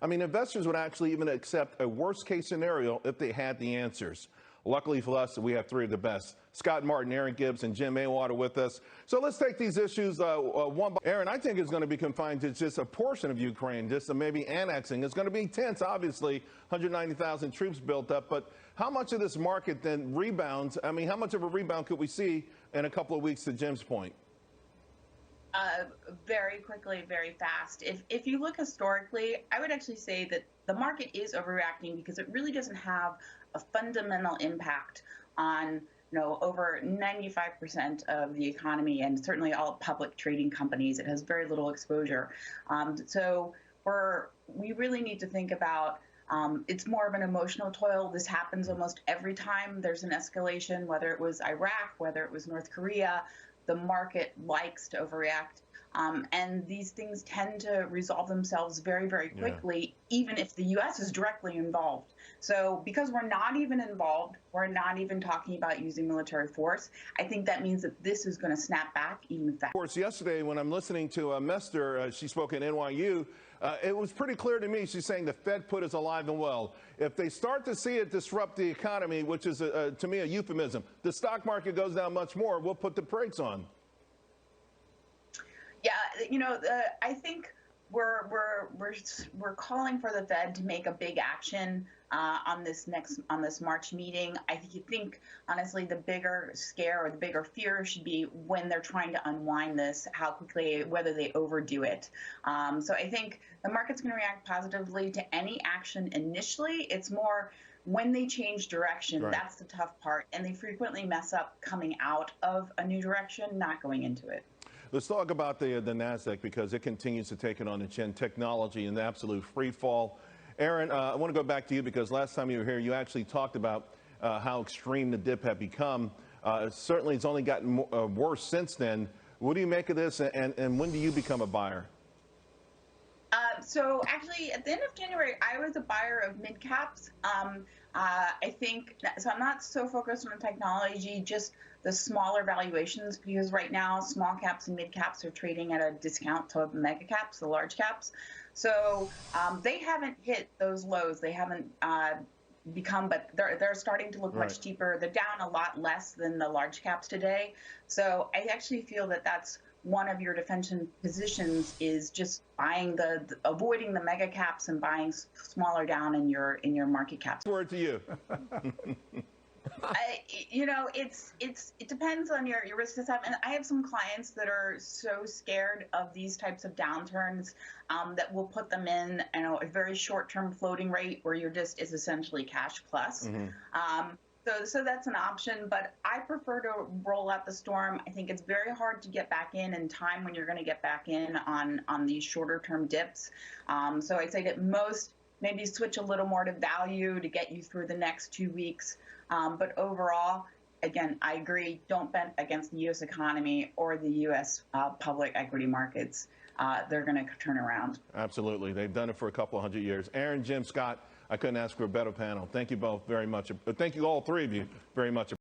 I mean, investors would actually even accept a worst case scenario if they had the answers. Luckily for us, we have three of the best. Scott Martin, Aaron Gibbs, and Jim Maywater with us. So let's take these issues one by Aaron, I think it's going to be confined to just a portion of Ukraine, just maybe annexing. It's going to be tense, obviously, 190,000 troops built up. But how much of this market then rebounds? I mean, how much of a rebound could we see in a couple of weeks, to Jim's point? Very quickly, very fast. If you look historically, I would actually say that the market is overreacting because it really doesn't have a fundamental impact on over 95% of the economy and certainly all public trading companies. It has very little exposure. So we really need to think about it's more of an emotional toil. This happens almost every time there's an escalation, whether it was Iraq, whether it was North Korea. The market likes to overreact. And these things tend to resolve themselves very, very quickly, even if the U.S. is directly involved. So because we're not even involved, we're not even talking about using military force, I think that means that this is going to snap back even faster. Of course, yesterday when I'm listening to Mester, she spoke at NYU, it was pretty clear to me, she's saying the Fed put us alive and well. If they start to see it disrupt the economy, which is, to me, a euphemism, the stock market goes down much more, we'll put the brakes on. Yeah, I think we're calling for the Fed to make a big action on this March meeting. I think honestly the bigger scare or the bigger fear should be when they're trying to unwind this, how quickly, whether they overdo it. So I think the market's going to react positively to any action initially. It's more when they change direction, that's the tough part, and they frequently mess up coming out of a new direction, not going into it. Let's talk about the NASDAQ because it continues to take it on the chin. Technology in the absolute free fall. Aaron, I want to go back to you because last time you were here, you actually talked about how extreme the dip had become. Certainly, it's only gotten worse since then. What do you make of this, and when do you become a buyer? So actually, at the end of January, I was a buyer of mid caps. I think so. I'm not so focused on technology, just the smaller valuations, because right now small caps and mid caps are trading at a discount to mega caps, the large caps. So they haven't hit those lows. They haven't but they're starting to look much cheaper. They're down a lot less than the large caps today. So I actually feel that that's one of your defensive positions is just buying avoiding the mega caps and buying smaller down in your market caps. Word to you. It depends on your risk assessment. I have some clients that are so scared of these types of downturns that will put them in a very short-term floating rate where it's essentially cash plus. So that's an option, but I prefer to roll out the storm. I think it's very hard to get back in time when you're going to get back in on these shorter-term dips. So I'd say that most maybe switch a little more to value to get you through the next 2 weeks. But overall, again, I agree, don't bet against the U.S. economy or the U.S. Public equity markets. They're going to turn around. Absolutely. They've done it for a couple of 100 years. Aaron, Jim, Scott, I couldn't ask for a better panel. Thank you both very much. Thank you, all three of you, very much.